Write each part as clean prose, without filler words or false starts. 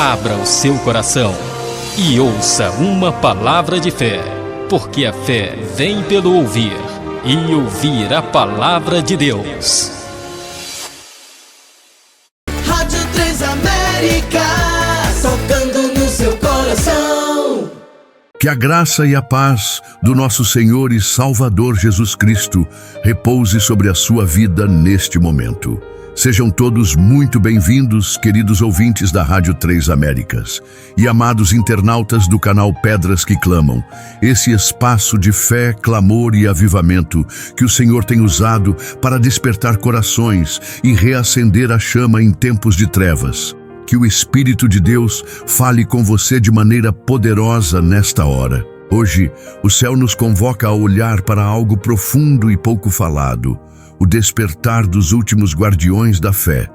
Abra o seu coração e ouça uma palavra de fé, porque a fé vem pelo ouvir e ouvir a palavra de Deus. Rádio Transamérica, tocando no seu coração. Que a graça e a paz do nosso Senhor e Salvador Jesus Cristo repouse sobre a sua vida neste momento. Sejam todos muito bem-vindos, queridos ouvintes da Rádio Três Américas e amados internautas do canal Pedras que Clamam, esse espaço de fé, clamor e avivamento que o Senhor tem usado para despertar corações e reacender a chama em tempos de trevas. Que o Espírito de Deus fale com você de maneira poderosa nesta hora. Hoje, o céu nos convoca a olhar para algo profundo e pouco falado: o despertar dos últimos guardiões da fé.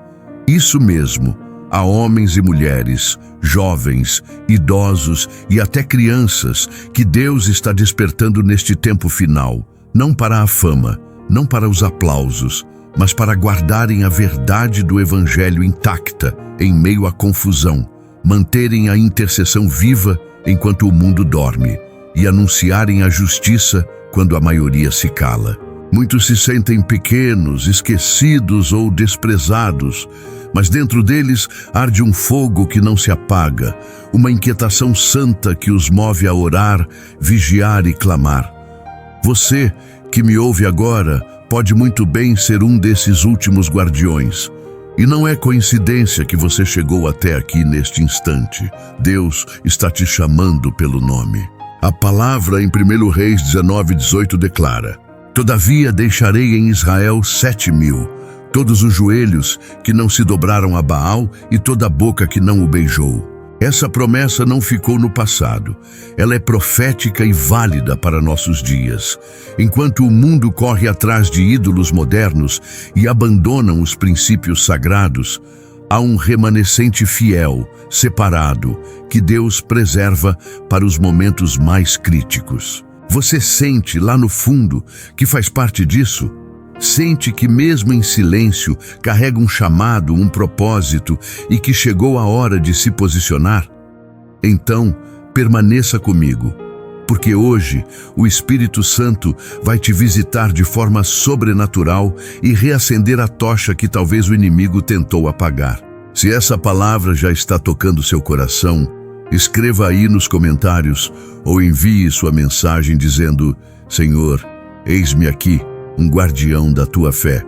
Isso mesmo, há homens e mulheres, jovens, idosos e até crianças que Deus está despertando neste tempo final, não para a fama, não para os aplausos, mas para guardarem a verdade do Evangelho intacta em meio à confusão, manterem a intercessão viva enquanto o mundo dorme e anunciarem a justiça quando a maioria se cala. Muitos se sentem pequenos, esquecidos ou desprezados, mas dentro deles arde um fogo que não se apaga, uma inquietação santa que os move a orar, vigiar e clamar. Você, que me ouve agora, pode muito bem ser um desses últimos guardiões. E não é coincidência que você chegou até aqui neste instante. Deus está te chamando pelo nome. A palavra em 1 Reis 19:18 declara: Todavia deixarei em Israel 7.000, todos os joelhos que não se dobraram a Baal e toda a boca que não o beijou. Essa promessa não ficou no passado. Ela é profética e válida para nossos dias. Enquanto o mundo corre atrás de ídolos modernos e abandonam os princípios sagrados, há um remanescente fiel, separado, que Deus preserva para os momentos mais críticos. Você sente lá no fundo que faz parte disso? Sente que mesmo em silêncio carrega um chamado, um propósito e que chegou a hora de se posicionar? Então, permaneça comigo, porque hoje o Espírito Santo vai te visitar de forma sobrenatural e reacender a tocha que talvez o inimigo tentou apagar. Se essa palavra já está tocando seu coração, escreva aí nos comentários ou envie sua mensagem dizendo: Senhor, eis-me aqui, um guardião da tua fé.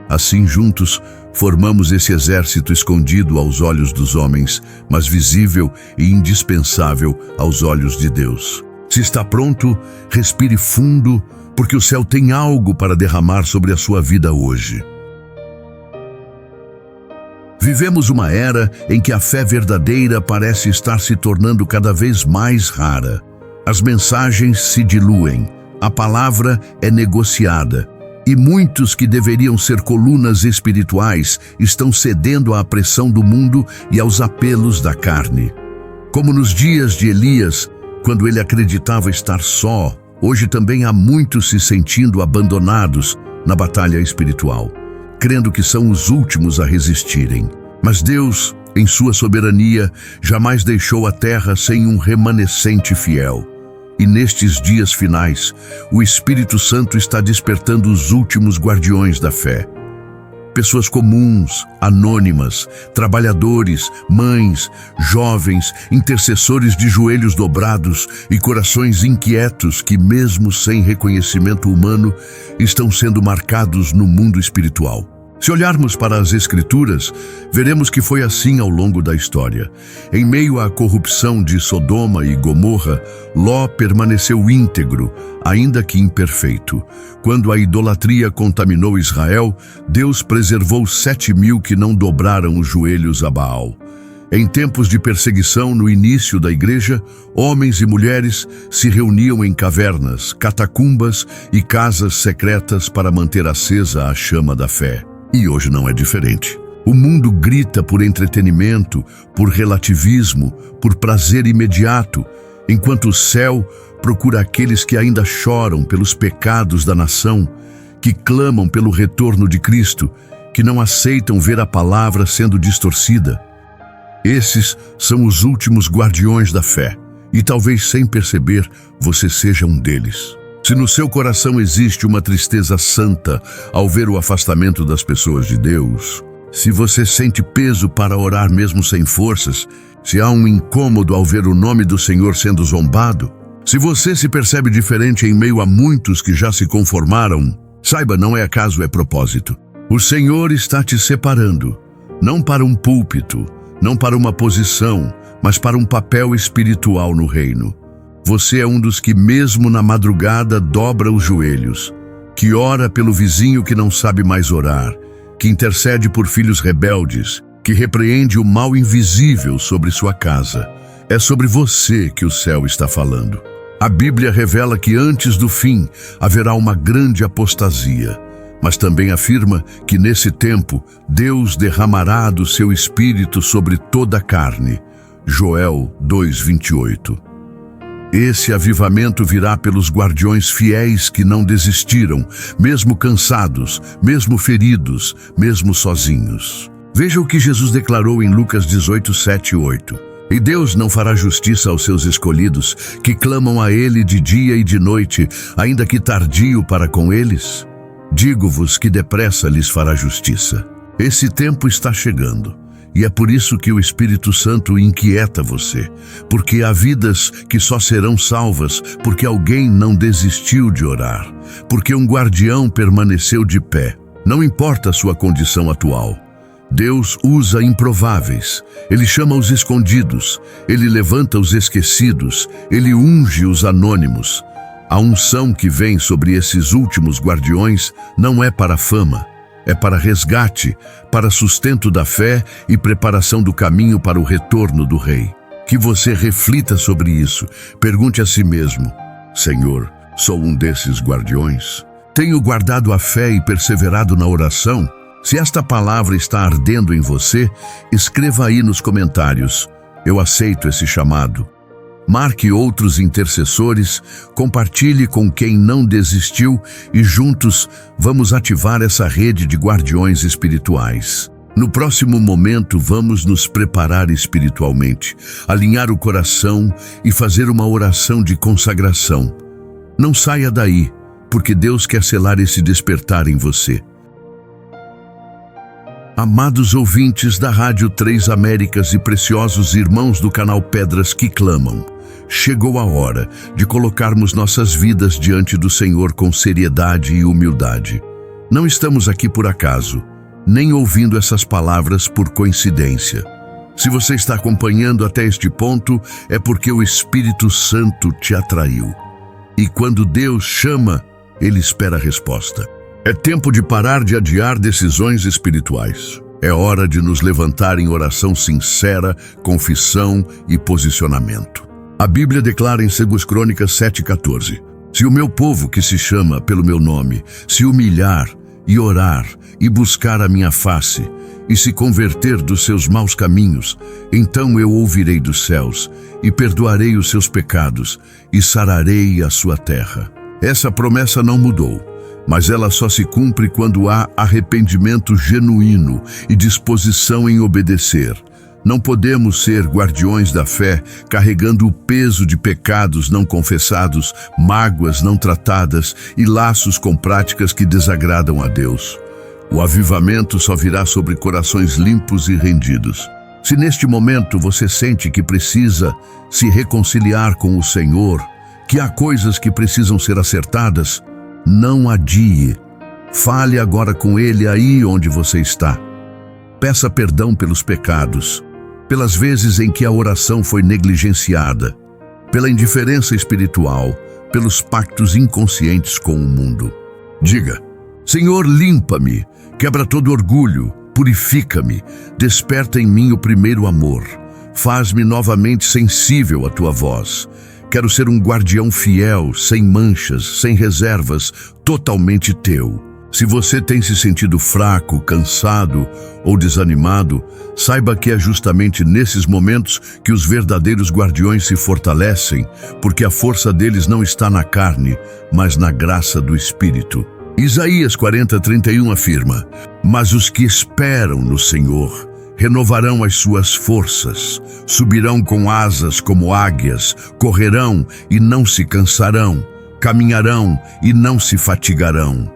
Assim, juntos, formamos esse exército escondido aos olhos dos homens, mas visível e indispensável aos olhos de Deus. Se está pronto, respire fundo, porque o céu tem algo para derramar sobre a sua vida hoje. Vivemos uma era em que a fé verdadeira parece estar se tornando cada vez mais rara. As mensagens se diluem, a palavra é negociada, e muitos que deveriam ser colunas espirituais estão cedendo à pressão do mundo e aos apelos da carne. Como nos dias de Elias, quando ele acreditava estar só, hoje também há muitos se sentindo abandonados na batalha espiritual, crendo que são os últimos a resistirem. Mas Deus, em sua soberania, jamais deixou a terra sem um remanescente fiel. E nestes dias finais, o Espírito Santo está despertando os últimos guardiões da fé. Pessoas comuns, anônimas, trabalhadores, mães, jovens, intercessores de joelhos dobrados e corações inquietos que, mesmo sem reconhecimento humano, estão sendo marcados no mundo espiritual. Se olharmos para as Escrituras, veremos que foi assim ao longo da história. Em meio à corrupção de Sodoma e Gomorra, Ló permaneceu íntegro, ainda que imperfeito. Quando a idolatria contaminou Israel, Deus preservou 7.000 que não dobraram os joelhos a Baal. Em tempos de perseguição no início da igreja, homens e mulheres se reuniam em cavernas, catacumbas e casas secretas para manter acesa a chama da fé. E hoje não é diferente. O mundo grita por entretenimento, por relativismo, por prazer imediato, enquanto o céu procura aqueles que ainda choram pelos pecados da nação, que clamam pelo retorno de Cristo, que não aceitam ver a palavra sendo distorcida. Esses são os últimos guardiões da fé, e talvez sem perceber você seja um deles. Se no seu coração existe uma tristeza santa ao ver o afastamento das pessoas de Deus, se você sente peso para orar mesmo sem forças, se há um incômodo ao ver o nome do Senhor sendo zombado, se você se percebe diferente em meio a muitos que já se conformaram, saiba, não é acaso, é propósito. O Senhor está te separando, não para um púlpito, não para uma posição, mas para um papel espiritual no reino. Você é um dos que mesmo na madrugada dobra os joelhos, que ora pelo vizinho que não sabe mais orar, que intercede por filhos rebeldes, que repreende o mal invisível sobre sua casa. É sobre você que o céu está falando. A Bíblia revela que antes do fim haverá uma grande apostasia, mas também afirma que nesse tempo Deus derramará do seu Espírito sobre toda a carne. Joel 2:28. Esse avivamento virá pelos guardiões fiéis que não desistiram, mesmo cansados, mesmo feridos, mesmo sozinhos. Veja o que Jesus declarou em Lucas 18:7-8. E Deus não fará justiça aos seus escolhidos, que clamam a Ele de dia e de noite, ainda que tardio para com eles? Digo-vos que depressa lhes fará justiça. Esse tempo está chegando. E é por isso que o Espírito Santo inquieta você, porque há vidas que só serão salvas porque alguém não desistiu de orar, porque um guardião permaneceu de pé. Não importa a sua condição atual. Deus usa improváveis, Ele chama os escondidos, Ele levanta os esquecidos, Ele unge os anônimos. A unção que vem sobre esses últimos guardiões não é para fama, é para resgate, para sustento da fé e preparação do caminho para o retorno do Rei. Que você reflita sobre isso. Pergunte a si mesmo: Senhor, sou um desses guardiões? Tenho guardado a fé e perseverado na oração? Se esta palavra está ardendo em você, escreva aí nos comentários: eu aceito esse chamado. Marque outros intercessores, compartilhe com quem não desistiu e juntos vamos ativar essa rede de guardiões espirituais. No próximo momento vamos nos preparar espiritualmente, alinhar o coração e fazer uma oração de consagração. Não saia daí, porque Deus quer selar esse despertar em você. Amados ouvintes da Rádio 3 Américas e preciosos irmãos do canal Pedras que Clamam, chegou a hora de colocarmos nossas vidas diante do Senhor com seriedade e humildade. Não estamos aqui por acaso, nem ouvindo essas palavras por coincidência. Se você está acompanhando até este ponto, é porque o Espírito Santo te atraiu. E quando Deus chama, Ele espera a resposta. É tempo de parar de adiar decisões espirituais. É hora de nos levantar em oração sincera, confissão e posicionamento. A Bíblia declara em 2 Crônicas 7,14: Se o meu povo, que se chama pelo meu nome, se humilhar e orar e buscar a minha face e se converter dos seus maus caminhos, então eu ouvirei dos céus e perdoarei os seus pecados e sararei a sua terra. Essa promessa não mudou, mas ela só se cumpre quando há arrependimento genuíno e disposição em obedecer. Não podemos ser guardiões da fé carregando o peso de pecados não confessados, mágoas não tratadas e laços com práticas que desagradam a Deus. O avivamento só virá sobre corações limpos e rendidos. Se neste momento você sente que precisa se reconciliar com o Senhor, que há coisas que precisam ser acertadas, não adie. Fale agora com Ele aí onde você está. Peça perdão pelos pecados, pelas vezes em que a oração foi negligenciada, pela indiferença espiritual, pelos pactos inconscientes com o mundo. Diga: Senhor, limpa-me, quebra todo orgulho, purifica-me, desperta em mim o primeiro amor, faz-me novamente sensível à tua voz. Quero ser um guardião fiel, sem manchas, sem reservas, totalmente teu. Se você tem se sentido fraco, cansado ou desanimado, saiba que é justamente nesses momentos que os verdadeiros guardiões se fortalecem, porque a força deles não está na carne, mas na graça do Espírito. Isaías 40:31 afirma: Mas os que esperam no Senhor renovarão as suas forças, subirão com asas como águias, correrão e não se cansarão, caminharão e não se fatigarão.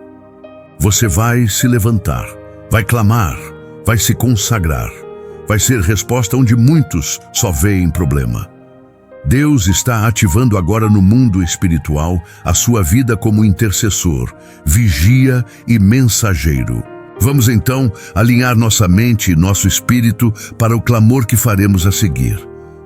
Você vai se levantar, vai clamar, vai se consagrar, vai ser resposta onde muitos só veem problema. Deus está ativando agora no mundo espiritual a sua vida como intercessor, vigia e mensageiro. Vamos então alinhar nossa mente e nosso espírito para o clamor que faremos a seguir.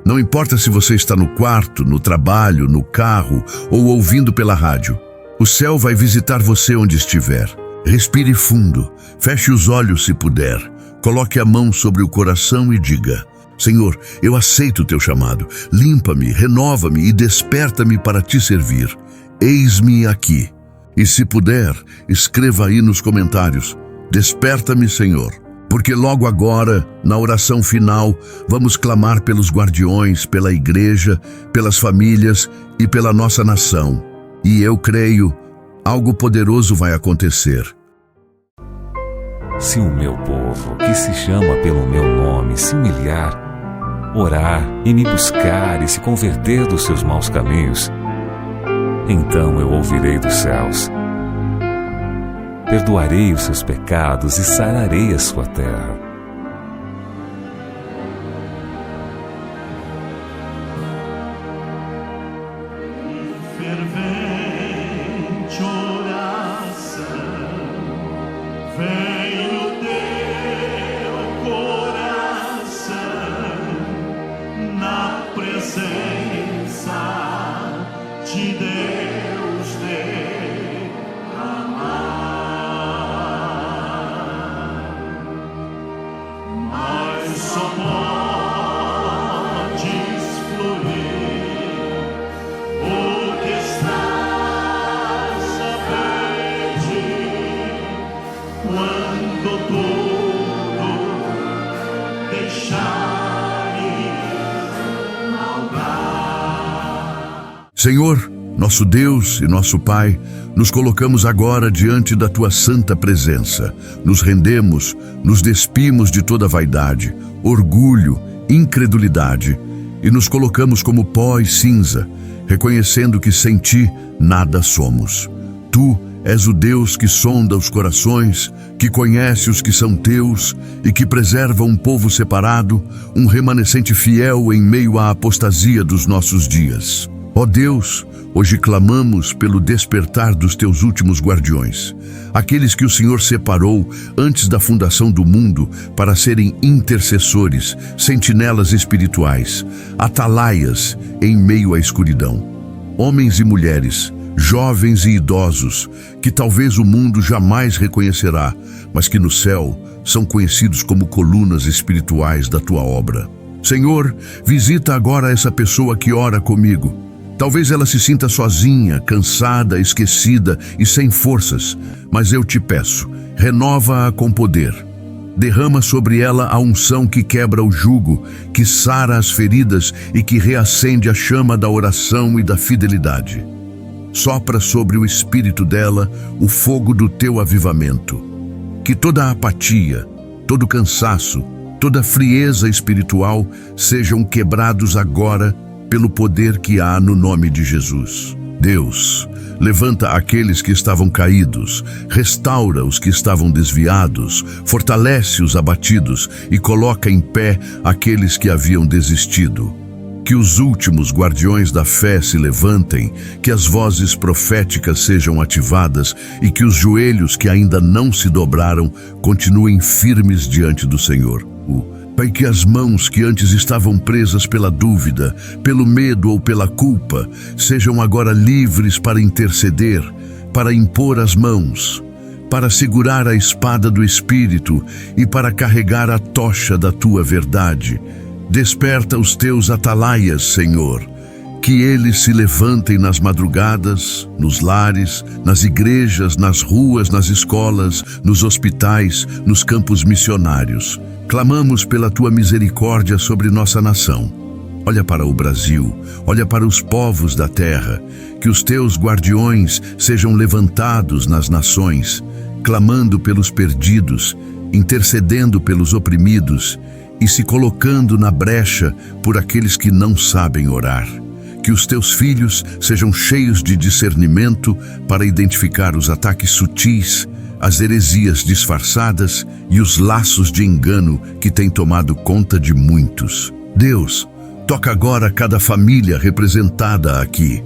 Não importa se você está no quarto, no trabalho, no carro ou ouvindo pela rádio. O céu vai visitar você onde estiver. Respire fundo, feche os olhos se puder, coloque a mão sobre o coração e diga: Senhor, eu aceito o teu chamado. Limpa-me, renova-me e desperta-me para te servir. Eis-me aqui. E se puder, escreva aí nos comentários: desperta-me, Senhor. Porque logo agora, na oração final, vamos clamar pelos guardiões, pela igreja, pelas famílias e pela nossa nação. E eu creio, algo poderoso vai acontecer. Se o meu povo, que se chama pelo meu nome, se humilhar, orar e me buscar e se converter dos seus maus caminhos, então eu ouvirei dos céus, perdoarei os seus pecados e sararei a sua terra. Fervente oração, vem o teu coração na presença de Deus derramar. Mas só podes fluir o que estás a pedir quando tudo deixares maldar. Senhor, nosso Deus e nosso Pai, nos colocamos agora diante da Tua santa presença. Nos rendemos, nos despimos de toda vaidade, orgulho, incredulidade e nos colocamos como pó e cinza, reconhecendo que sem Ti nada somos. Tu és o Deus que sonda os corações, que conhece os que são Teus e que preserva um povo separado, um remanescente fiel em meio à apostasia dos nossos dias. Ó Deus, hoje clamamos pelo despertar dos Teus últimos guardiões, aqueles que o Senhor separou antes da fundação do mundo para serem intercessores, sentinelas espirituais, atalaias em meio à escuridão. Homens e mulheres, jovens e idosos, que talvez o mundo jamais reconhecerá, mas que no céu são conhecidos como colunas espirituais da Tua obra. Senhor, visita agora essa pessoa que ora comigo. Talvez ela se sinta sozinha, cansada, esquecida e sem forças, mas eu te peço, renova-a com poder. Derrama sobre ela a unção que quebra o jugo, que sara as feridas e que reacende a chama da oração e da fidelidade. Sopra sobre o espírito dela o fogo do teu avivamento. Que toda a apatia, todo cansaço, toda frieza espiritual sejam quebrados agora pelo poder que há no nome de Jesus. Deus, levanta aqueles que estavam caídos, restaura os que estavam desviados, fortalece os abatidos e coloca em pé aqueles que haviam desistido. Que os últimos guardiões da fé se levantem, que as vozes proféticas sejam ativadas e que os joelhos que ainda não se dobraram continuem firmes diante do Senhor. Pai, que as mãos que antes estavam presas pela dúvida, pelo medo ou pela culpa, sejam agora livres para interceder, para impor as mãos, para segurar a espada do Espírito e para carregar a tocha da Tua verdade. Desperta os Teus atalaias, Senhor, que eles se levantem nas madrugadas, nos lares, nas igrejas, nas ruas, nas escolas, nos hospitais, nos campos missionários. Clamamos pela Tua misericórdia sobre nossa nação. Olha para o Brasil, olha para os povos da terra, que os Teus guardiões sejam levantados nas nações, clamando pelos perdidos, intercedendo pelos oprimidos e se colocando na brecha por aqueles que não sabem orar. Que os teus filhos sejam cheios de discernimento para identificar os ataques sutis, as heresias disfarçadas e os laços de engano que têm tomado conta de muitos. Deus, toca agora cada família representada aqui.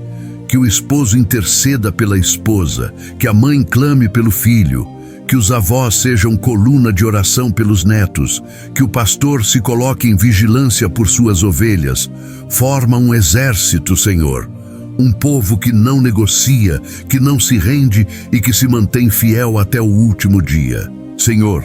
Que o esposo interceda pela esposa, que a mãe clame pelo filho, que os avós sejam coluna de oração pelos netos, que o pastor se coloque em vigilância por suas ovelhas. Forma um exército, Senhor. Um povo que não negocia, que não se rende e que se mantém fiel até o último dia. Senhor,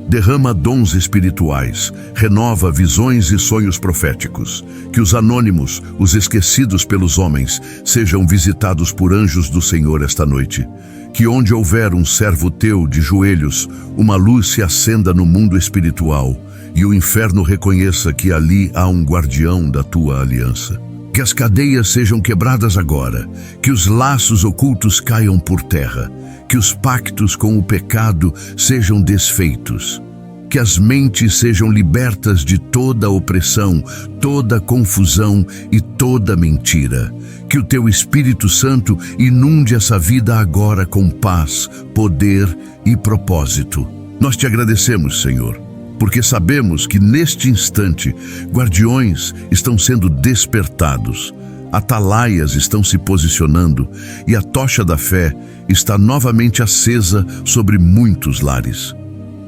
derrama dons espirituais, renova visões e sonhos proféticos. Que os anônimos, os esquecidos pelos homens, sejam visitados por anjos do Senhor esta noite. Que onde houver um servo teu de joelhos, uma luz se acenda no mundo espiritual e o inferno reconheça que ali há um guardião da tua aliança. Que as cadeias sejam quebradas agora, que os laços ocultos caiam por terra, que os pactos com o pecado sejam desfeitos, que as mentes sejam libertas de toda opressão, toda confusão e toda mentira. Que o teu Espírito Santo inunde essa vida agora com paz, poder e propósito. Nós te agradecemos, Senhor, porque sabemos que neste instante guardiões estão sendo despertados, atalaias estão se posicionando e a tocha da fé está novamente acesa sobre muitos lares.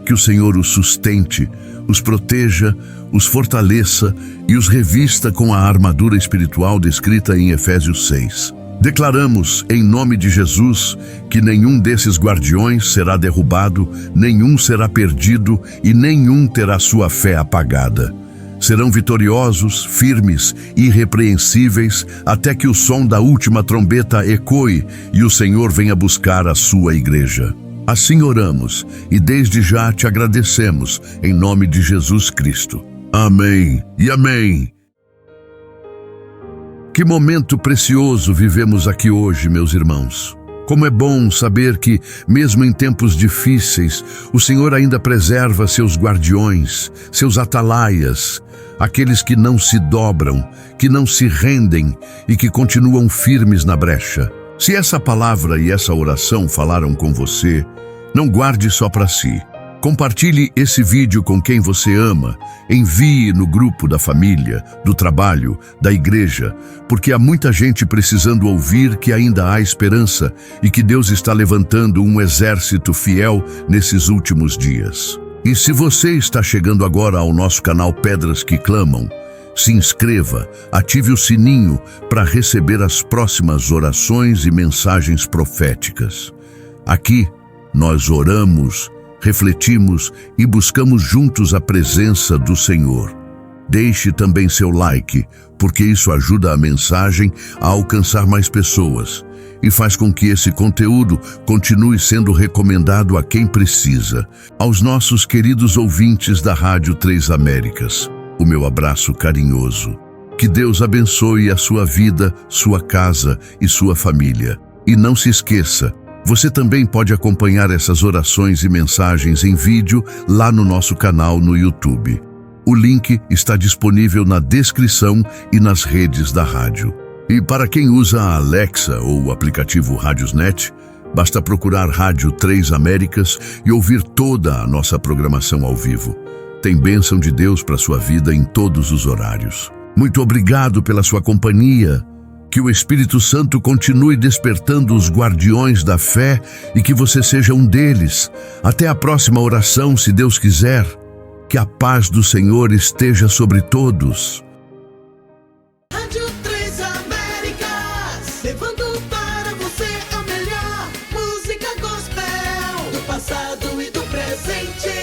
Que o Senhor os sustente, os proteja, os fortaleça e os revista com a armadura espiritual descrita em Efésios 6. Declaramos, em nome de Jesus, que nenhum desses guardiões será derrubado, nenhum será perdido e nenhum terá sua fé apagada. Serão vitoriosos, firmes, irrepreensíveis, até que o som da última trombeta ecoe e o Senhor venha buscar a sua igreja. Assim oramos e desde já te agradecemos, em nome de Jesus Cristo. Amém e amém. Que momento precioso vivemos aqui hoje, meus irmãos. Como é bom saber que, mesmo em tempos difíceis, o Senhor ainda preserva seus guardiões, seus atalaias, aqueles que não se dobram, que não se rendem e que continuam firmes na brecha. Se essa palavra e essa oração falaram com você, não guarde só para si. Compartilhe esse vídeo com quem você ama, envie no grupo da família, do trabalho, da igreja, porque há muita gente precisando ouvir que ainda há esperança e que Deus está levantando um exército fiel nesses últimos dias. E se você está chegando agora ao nosso canal Pedras que Clamam, se inscreva, ative o sininho para receber as próximas orações e mensagens proféticas. Aqui, nós oramos, refletimos e buscamos juntos a presença do Senhor. Deixe também seu like, porque isso ajuda a mensagem a alcançar mais pessoas e faz com que esse conteúdo continue sendo recomendado a quem precisa. Aos nossos queridos ouvintes da Rádio 3 Américas, o meu abraço carinhoso. Que Deus abençoe a sua vida, sua casa e sua família. E não se esqueça, você também pode acompanhar essas orações e mensagens em vídeo lá no nosso canal no YouTube. O link está disponível na descrição e nas redes da rádio. E para quem usa a Alexa ou o aplicativo Radiosnet, basta procurar Rádio 3 Américas e ouvir toda a nossa programação ao vivo. Tem bênção de Deus para sua vida em todos os horários. Muito obrigado pela sua companhia. Que o Espírito Santo continue despertando os guardiões da fé e que você seja um deles. Até a próxima oração, se Deus quiser. Que a paz do Senhor esteja sobre todos. Rádio 3 Américas, levando para você a melhor música gospel do passado e do presente.